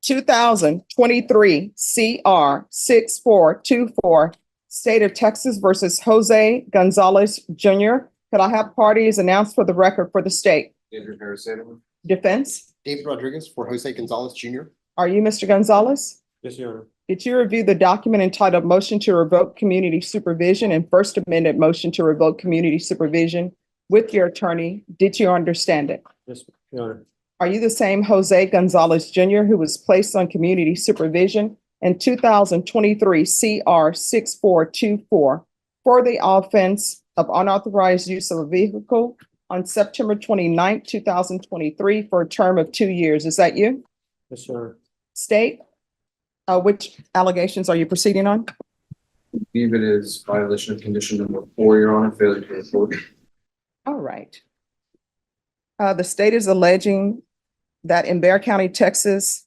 2023 CR 6424, State of Texas versus Jose Gonzalez Jr. Could I have parties announced for the record for the state? David Harris-Sandler. Defense? David Rodriguez for Jose Gonzalez Jr. Are you Mr. Gonzalez? Yes, Your Honor. Did you review the document entitled Motion to Revoke Community Supervision and First Amendment Motion to Revoke Community Supervision with your attorney? Did you understand it? Yes, Your Honor. Are you the same Jose Gonzalez Jr. who was placed on community supervision in 2023 CR 6424 for the offense of unauthorized use of a vehicle on September 29th, 2023 for a term of 2 years? Is that you? Yes, Your Honor. State, which allegations are you proceeding on? I believe it is violation of condition number 4, Your Honor, failure to report. All right. The state is alleging that in Bexar County, Texas,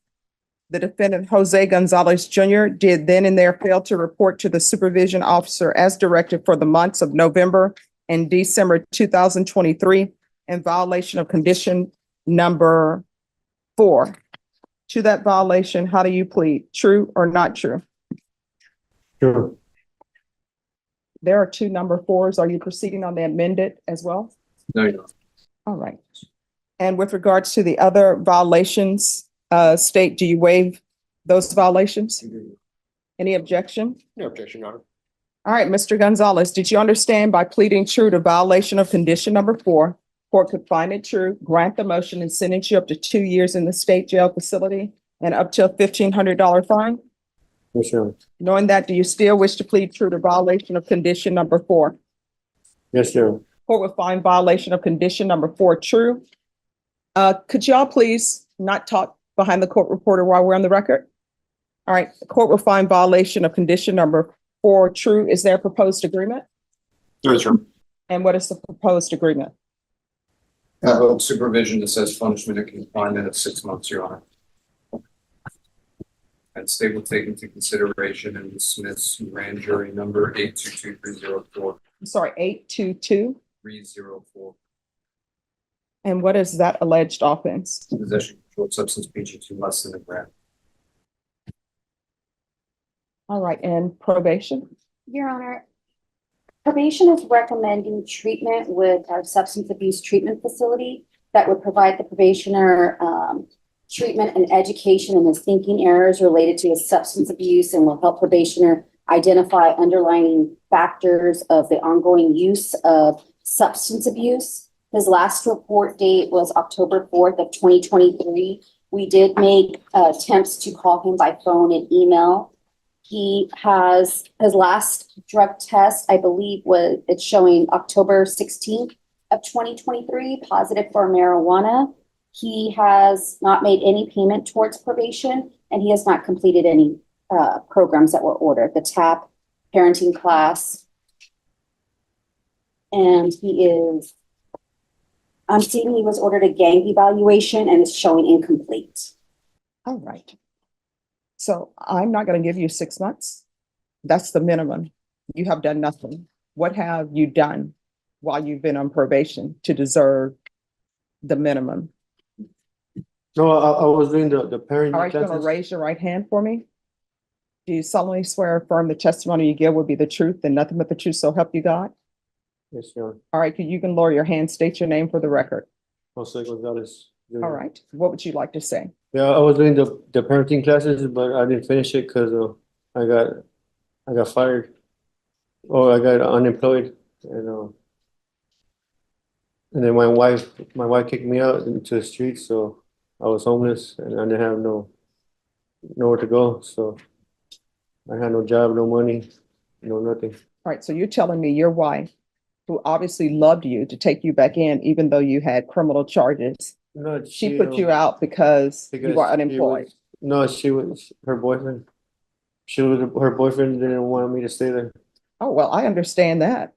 the defendant Jose Gonzalez Jr. did then and there fail to report to the supervision officer as directed for the months of November and December 2023 in violation of condition number 4. To that violation, how do you plead? True or not true? True. There are 2 number 4s. Are you proceeding on the amended as well? No, Your Honor. All right. And with regards to the other violations, state, do you waive those violations? Any objection? No objection, Your Honor. All right, Mr. Gonzalez, did you understand by pleading true to violation of condition number 4, court could find it true, grant the motion and sentence you up to 2 years in the state jail facility and up to a $1,500 fine? Yes, Your Honor. Knowing that, do you still wish to plead true to violation of condition number 4? Yes, Your Honor. Court will find violation of condition number 4 true. Could y'all please not talk behind the court reporter while we're on the record? All right, the court will find violation of condition number 4 true. Is there a proposed agreement? There is, Your Honor. And what is the proposed agreement? Supervision that says punishment and confinement of 6 months, Your Honor. And state will take into consideration and dismiss grand jury number 822304. I'm sorry, 822. 304. And what is that alleged offense? Possession of controlled substance PG2 less than a gram. All right, and probation? Your Honor, probation is recommending treatment with our substance abuse treatment facility that would provide the probationer treatment and education in his thinking errors related to his substance abuse and will help probationer identify underlying factors of the ongoing use of substance abuse. His last report date was October 4th of 2023. We did make attempts to call him by phone and email. He has his last drug test, I believe, it's showing October 16th of 2023, positive for marijuana. He has not made any payment towards probation, and he has not completed any programs that were ordered, the TAP parenting class. And I'm seeing he was ordered a gang evaluation and it's showing incomplete. All right. So I'm not going to give you 6 months. That's the minimum. You have done nothing. What have you done while you've been on probation to deserve the minimum? No, I was doing the parenting All right, you're going to classes. raise your right hand for me. Do you solemnly swear or affirm the testimony you give will be the truth and nothing but the truth, so help you God? Yes, Your Honor. All right, you can lower your hand, state your name for the record. Jose Gonzalez Jr. All right, what would you like to say? Yeah, I was doing the parenting classes, but I didn't finish it because I got fired. Or I got unemployed, and then my wife kicked me out into the streets, so I was homeless and I didn't have nowhere to go. So I had no job, no money, no nothing. All right, so you're telling me your wife, who obviously loved you to take you back in, even though you had criminal charges, No, she put you out because you were she unemployed. was- no, she was her boyfriend. Her boyfriend didn't want me to stay there. Oh, well, I understand that.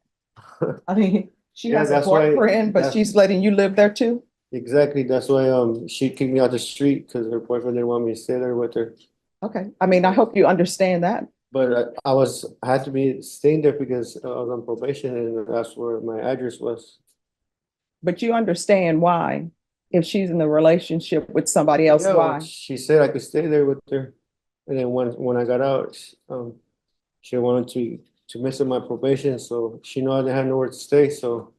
I mean, she Yeah, has a that's why- boyfriend, but that's- she's letting you live there too? Exactly. That's why she kicked me out the street because her boyfriend didn't want me to stay there with her. Okay, I mean, I hope you understand that. But I had to be staying there because I was on probation and that's where my address was. But you understand why if she's in the relationship with somebody else, Yeah, why? she said I could stay there with her. And then when I got out, she wanted to mess up my probation, so she knew I didn't have nowhere to stay, so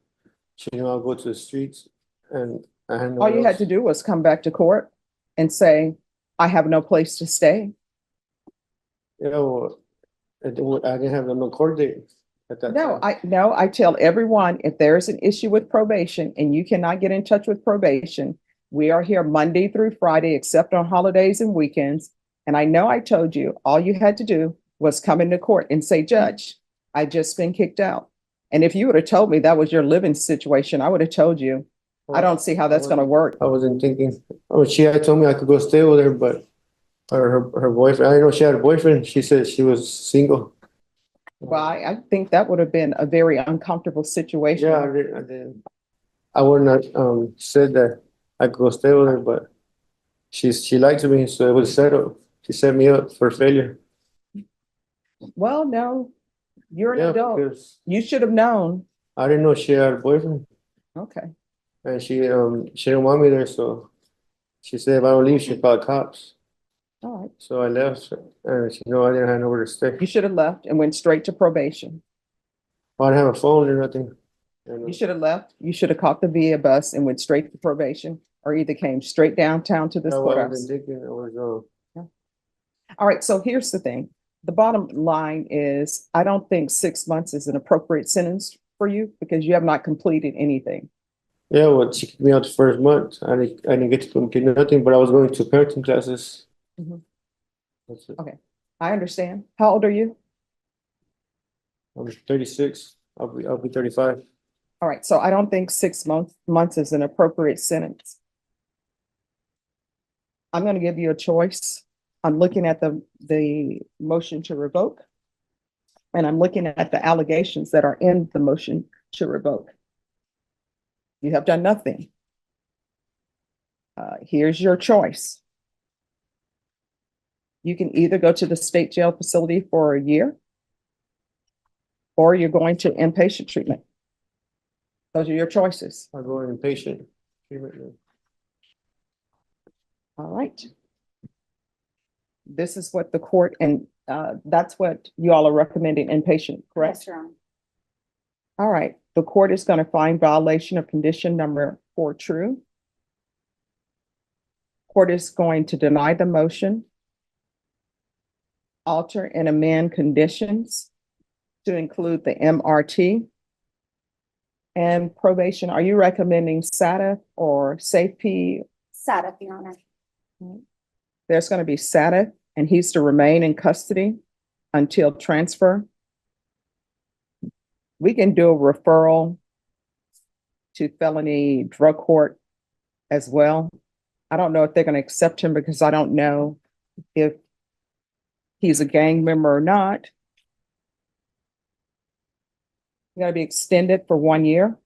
she knew I'll go to the streets and I had All nowhere you had to else. do was come back to court and say, I have no place to stay. Yeah, well, I didn't have no court date at that No, time. I tell everyone, if there's an issue with probation and you cannot get in touch with probation, we are here Monday through Friday, except on holidays and weekends. And I know I told you, all you had to do was come into court and say, Judge, I just been kicked out. And if you would have told me that was your living situation, I would have told you, I don't see how that's gonna work. I wasn't thinking, she had told me I could go stay with her, but her boyfriend, I didn't know she had a boyfriend. She said she was single. Well, I think that would have been a very uncomfortable situation. Yeah, I didn't. I wouldn't have said that I could go stay with her, but she lied to me, so it was settled. She set me up for failure. Well, no, you're an Yeah, adult. because You should have known. I didn't know she had a boyfriend, Okay. and she didn't want me there, so she said if I don't leave, she'd call the cops. All right. So I left, and she knew I didn't have nowhere to stay. You should have left and went straight to probation. I didn't have a phone or nothing. And, You should have left. You should have caught the VA bus and went straight to probation, or either came straight downtown to this I courthouse. wasn't thinking, I was All right, so here's the thing. The bottom line is, I don't think 6 months is an appropriate sentence for you because you have not completed anything. yeah, well, she kicked me out the first month. I didn't get to complete nothing, but I was going to parenting classes. Mhm. That's it. I understand. How old are you? I'm 36. I'll be 35. All right, so I don't think 6 months is an appropriate sentence. I'm going to give you a choice. I'm looking at the motion to revoke, and I'm looking at the allegations that are in the motion to revoke. You have done nothing. Here's your choice. You can either go to the state jail facility for a year, or you're going to inpatient treatment. Those are your choices. I'll go in inpatient treatment now. All right. This is what the court, and that's what you all are recommending, inpatient, correct? Yes, Your Honor. All right, the court is going to find violation of condition number 4 true. Court is going to deny the motion, alter and amend conditions to include the MRT and probation. Are you recommending SATA or SAFE? SATA, Your Honor. There's going to be SATA, and he's to remain in custody until transfer. We can do a referral to felony drug court as well. I don't know if they're going to accept him because I don't know if he's a gang member or not. Got to be extended for 1 year.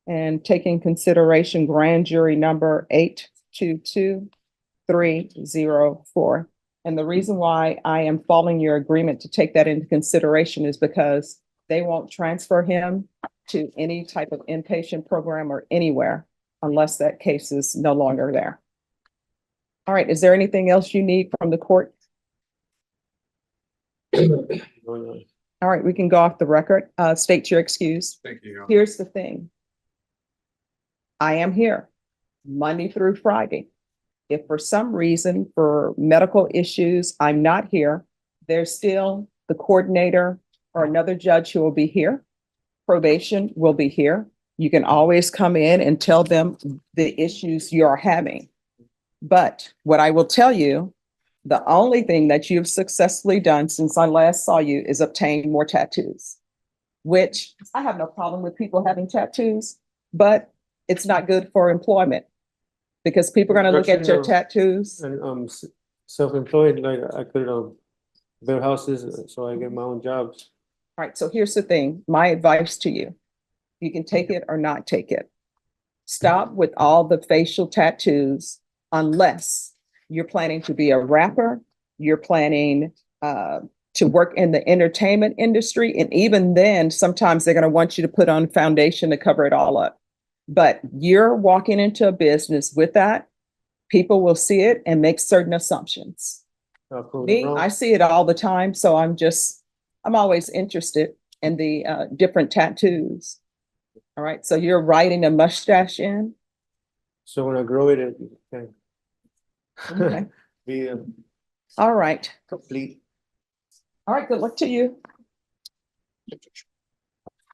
And taking consideration grand jury number 822304. And the reason why I am following your agreement to take that into consideration is because they won't transfer him to any type of inpatient program or anywhere unless that case is no longer there. All right, is there anything else you need from the court? No. All right, we can go off the record. State your excuse. Thank you, Your Honor. Here's the thing. I am here Monday through Friday. If for some reason, for medical issues, I'm not here, there's still the coordinator or another judge who will be here. Probation will be here. You can always come in and tell them the issues you're having. But what I will tell you, the only thing that you've successfully done since I last saw you is obtain more tattoos, which I have no problem with people having tattoos, but it's not good for employment because people are going to look at your tattoos. And self-employed, like I could build houses, so I get my own jobs. All right, so here's the thing. My advice to you, you can take it or not take it. Stop with all the facial tattoos unless you're planning to be a rapper, you're planning to work in the entertainment industry. And even then, sometimes they're going to want you to put on foundation to cover it all up. But you're walking into a business with that, people will see it and make certain assumptions. I'll prove it Me, wrong. I see it all the time, so I'm always interested in the different tattoos. All right, so you're writing a mustache in? So when I grow it, it can Okay. be All right. complete. All right, good luck to you.